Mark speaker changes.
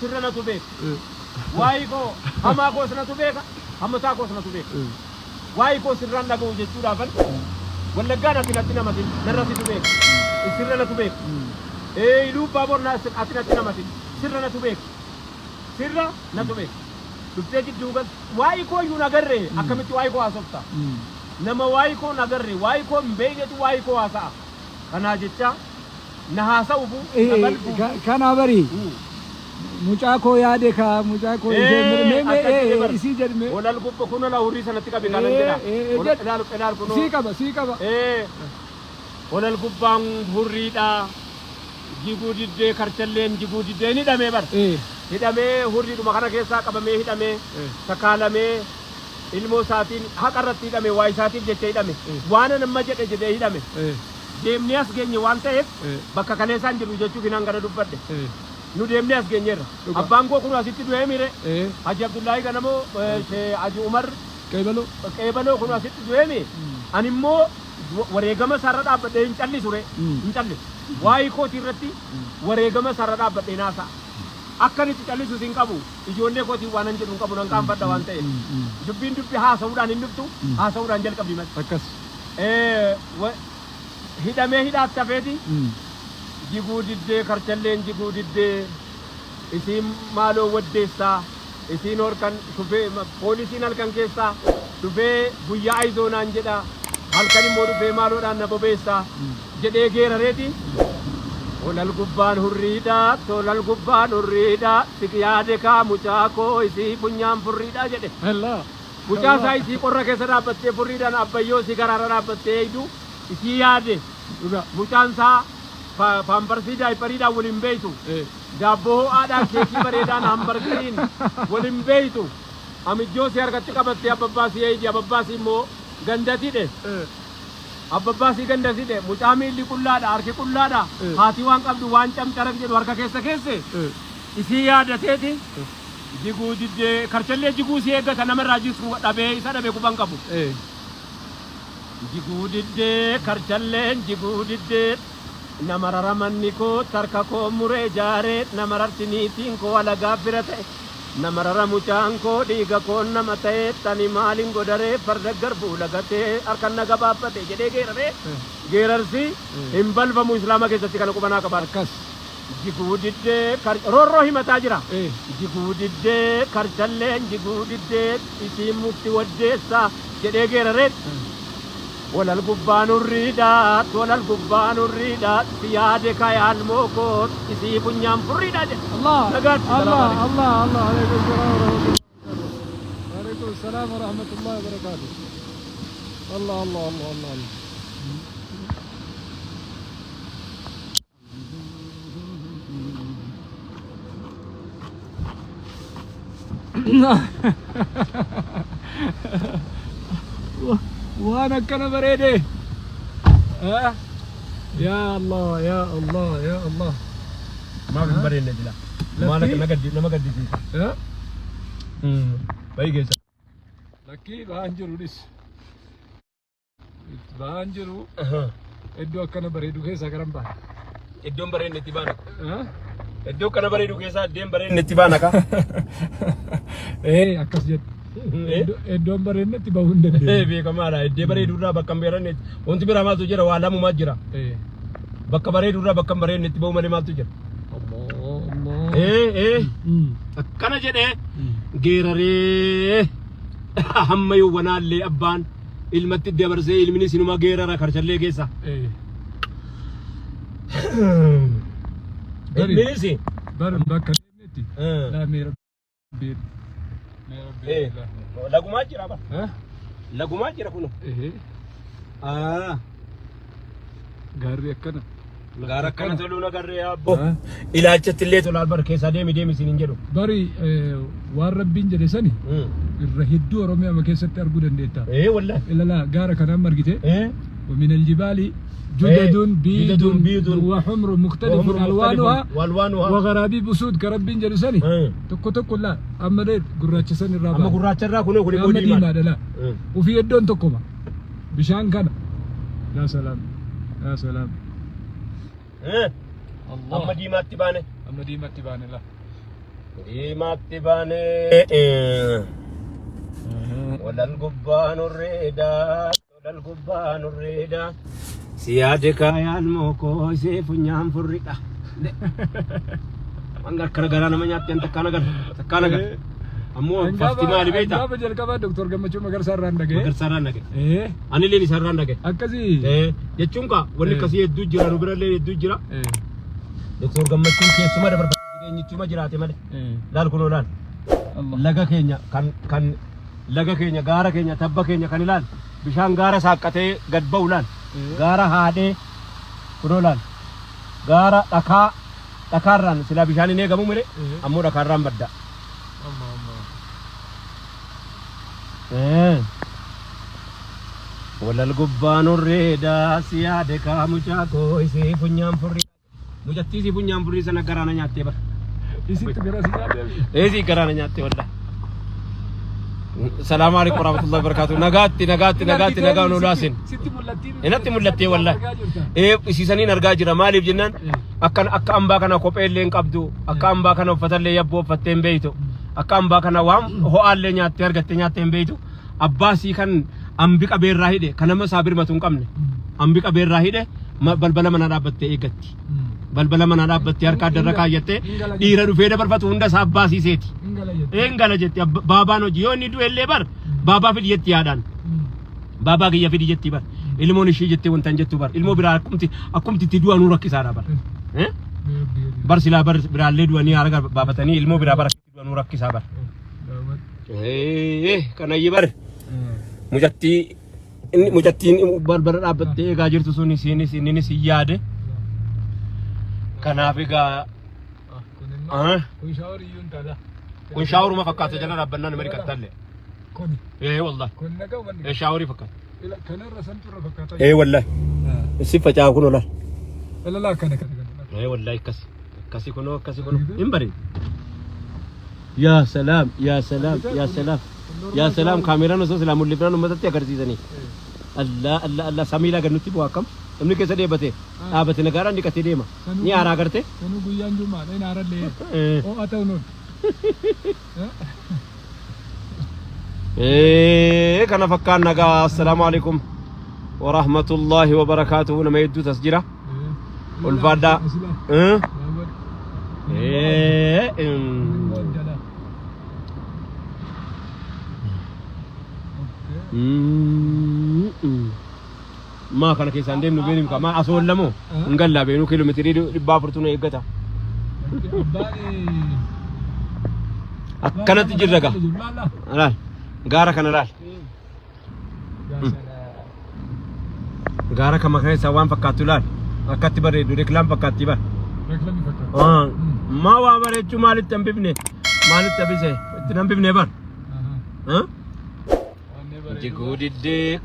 Speaker 1: sirna tu beek waa'ee koo hamaa koo sana tu beeka hammataa koo sana tu beeka waa'ee koo sirraan dhaga'u jechuudhaafan wallaggaan atinatti namatin narratti tu beeka sirna tu beeka iluu baabor atinatti namatin sirna tu beeka sirra na tu beeka duftee jidduugan waa'ee koo iyyuu nagarree akkamitti waa'ee koo haasofta nama waa'ee koo nagarree waa'ee koo hin beeknetu waa'ee koo haasa'a kanaa jecha na haasa'ufu
Speaker 2: kana bari mucaa koo yaade ka mucaa koo isii jedhame
Speaker 1: olal gubba kun ola horii sanatti qabe kanan jedha ilaal kun
Speaker 2: sii qaba
Speaker 1: olal gubbaan hurriidha jiguu diddee karchalleen jiguu diddee ni hidhamee bar hidhamee hurriidhuma kana keessaa qabamee hidhamee sakaalamee ilmoo isaatiin haqa irratti hidhame waa isaatiif jecha hidhame waan nama jedhe jedhee hidhame deemnee as geenye waan ta'eef bakka kaleessaan jiru jechuuf hinaan gara dubbadhe nu deemnee as geenyeerra abbaan koo kun asitti du'ee mire Haji Abdullaahi Ganamoo Haji Umar Qeebaloo kun asitti du'ee mire ani immoo wareegama sarara dhaabbadhee hin callisure hin callisu waa'ee kootii irratti wareegama sarara dhaabbadhee naasa'a akkan itti callisu hin qabu ijoollee kootii waan hin jedhu hin qabu nan qaanfadha waan ta'eef dubbiin dubbi haasa'uudhaan hin dhuftu haasa'uudhaan jalqabdi malee
Speaker 2: akkas
Speaker 1: hidhamee hidhaatti hafeeti jiguu diddee karchalleen jiguu diddee isiin maaloo waddeessaa isiin horkan dhufee poolisiin halkan keessaa dhufee guyyaa ayizoonaan jedha halkan immoo dhufee maaloodhaan na bobeessaa jedhee geerareeti olal gubbaan hurriidha tolal gubbaan hurriidha siqiyaade kaa mucaa koo isii funyaan furriidha jedhe mucaa isaa isii qorra keessa dhaabbattee furriidhaan abbayyoo isii garaara dhaabbattee eeydu isii yaade mucaan isaa pamparsi daayipariidhaan waliin beeytu daabboo ho'aadhaan keekii bareedaan hambargariin waliin beeytu amijjoo si harkatti qabattee abbabbaasii eeydi abbabbaasii immoo gandatidhe abbabbaasii gandatidhe mucaa miilli qullaadha harki qullaadha haati waan qabdu waan camcarak jedhu harka keessa keesse isii yaadateeti jiguu diddee karchallee jiguu si eeggata namarraa jisu dhabee isa dhabee quban qabu jiguu diddee karchalleen jiguu diddee namarara manni koo tarka koo muree jaaree namararti niitiin koo alagaa bira ta'e namarara mucaan koo dhiiga koo nama ta'e tani maalin godaree farda garbuu lagatee harkan na gabaabbate jedhee geeraree geerarsi hin balfamu islaama keessatti kana qubanaa qaba akkas jiguu diddee roorroo himataa jira jiguu diddee karchalleen jiguu diddee isiin mukti waddeessa jedhee geeraree olal gubbaan hurriidha tolal gubbaan hurriidha siyaade kayaan mookoo isii funyaan furriidha jedhe
Speaker 2: Allah alaikum salam wa rahmatullahi wa barakatuh Allah وانا كنا بريدي يا الله يا الله يا الله
Speaker 1: ما في بريدي لا ما نقدي
Speaker 2: ها
Speaker 1: بايجي
Speaker 2: لكي بانجرو ديس بانجرو ادو كنا بريدو كيسا كرامبا
Speaker 1: ادو بريدي تبانا ادو كنا بريدو كيسا ديم بريدي تبانا كا
Speaker 2: اكاس جد Iddoon bareednetti bahuu hin dandeenye.
Speaker 1: Beekamaadha. Iddoo bareedurraa bakka hin bareednetti wanti biraa maaltu jira waa lamumaa jira. Bakka bareedurraa bakka hin bareednetti bahuu malee maaltu jira. Akkana jedhee geeraree hamma yawwanaallee abbaan ilmatti dabarsee ilminis inuma geerara karchallee keessa. Ilminis
Speaker 2: bakka deemnetti laamee rabbii.
Speaker 1: Lagumaa jira ba? Lagumaa jira kuno.
Speaker 2: Gaarri akkana.
Speaker 1: Gaara akkana toluna garree abbo. Ilaalchatti illee tolaal bar keessaa deemi isin hin jedhu.
Speaker 2: Bari waan rabbiin jedhe sani irra hedduu Oromiyaa keessatti arguu dandeetta.
Speaker 1: Wallahi.
Speaker 2: Ilala gaara kanaan margite. ومن الجبال جدد بيض وحمر مختلف ألوانها وغرابيب سود كربين جلساني تكو لا أما ده قراتش سن الرابع
Speaker 1: أما قراتش الرابع كله كله
Speaker 2: أما دي ما لا وفي الدون تكوما بشان كان يا سلام يا سلام
Speaker 1: الله أما دي ما تبانه
Speaker 2: لا
Speaker 1: diimatti baanee walal gubbaan urreeda siyaade kaayaan mookoo isee funyaan furriidha wanga akkana garaa nama nyaatti an takkaan agar ammoo fafti maali beeyta
Speaker 2: gaafa jalqabaa Dr. Gammachuu Magarsaa irraan dhaga'e
Speaker 1: ani illeen isa irraan dhaga'e
Speaker 2: akkasii
Speaker 1: jechuun kaa wanni akkasii hedduu jira nu birallee hedduu jira Dr. Gammachuun keessuma dabarfate jireenyichuma jiraate malee laal kunoo laal laga keenya kan laga keenya gaara keenya tabba keenya kan ilaal bishaan gaara saaqqatee gad ba'u laal gaara haadhee kunoo laal gaara dhakaarraan silaa bishaan hin eegamu malee ammoo dhakaarraan badda walal gubbaan urreeda siyaade kaa mucaa koo isee funyaan furrii mujattii isii funyaan furrii sana garaana nyaattee bara
Speaker 2: isitti gara si nyaattee
Speaker 1: isii garaana nyaattee walla salaamu alaikum warahmatullahi wabarakatuh nagaatti nagaa nu laasin inatti mul'attee walla isiisaniin argaa jira maaliif jennaan akka ambaa kana kophee illee hin qabdu akka ambaa kana uffatallee yabboo uffattee hin beeytu akka ambaa kana waan ho'aallee nyaattee argattee nyaattee hin beeytu abbaasii kan ambi qabeerraa hidhe kan nama isaa birmatu hin qabne ambi qabeerraa hidhe balbala mana dhaabbattee eeggatti balbala mana dhaabbattee harka addarra kaayyattee dhiira dhufee dabarfatu hunda isaa abbaasiiseeti eengala jetti baabaan hojii yoo inni du'ellee bar baabaa fidi jetti yaadaan baabaa kiyya fidi jetti bar ilmoon ishii jettee wantan jettu bar ilmoo biraa akkumti itti du'a nuu rakkisaadha bar silaa bar biraallee du'anii haara baafatanii ilmoo biraa bar du'a nuu rakkisaa bar kanayyi bar mucattiin balbala dhaabbattee eegaa jirtu sun isinis hin yaade kanaaf egaa kun shaawuruma fakkaata jala dhaabbannaan nama dhiqattalle wallahi shaaworii fakkaata wallahi si facaa kun ola wallahi akkasi kun hin bareedu yaa salaam kaameraan osoo silaa mul'ifnaan uummatatti agarsiisanii Allah samiilaa gannutti bu'aa akkam namni keessa dhaabate nagaadhaan dhiqatee deema ni aaraa agarte
Speaker 2: sanuu guyyaan jumaadha hin aarallee ho'a ta'u nuun
Speaker 1: kana fakkaan nagaa assalaamu alaikum warahmatullahi wabarakaatuhu nama hedduutu as jira ulfaadhaa maa kana keessaan deemnu beeknu kaa maa asoon lamoo hin gallaa beeknu kiiloomeetirii 400 nu eeggata akkanatti jirra gaa laal gaara kana laal gaara kama keessa waan fakkaattu laal akkatti bareedu reeklaam fakkaatti bar maa waa bareechuu maalitti hambifne maalitti hambise itti hambifne bar jiguu diddee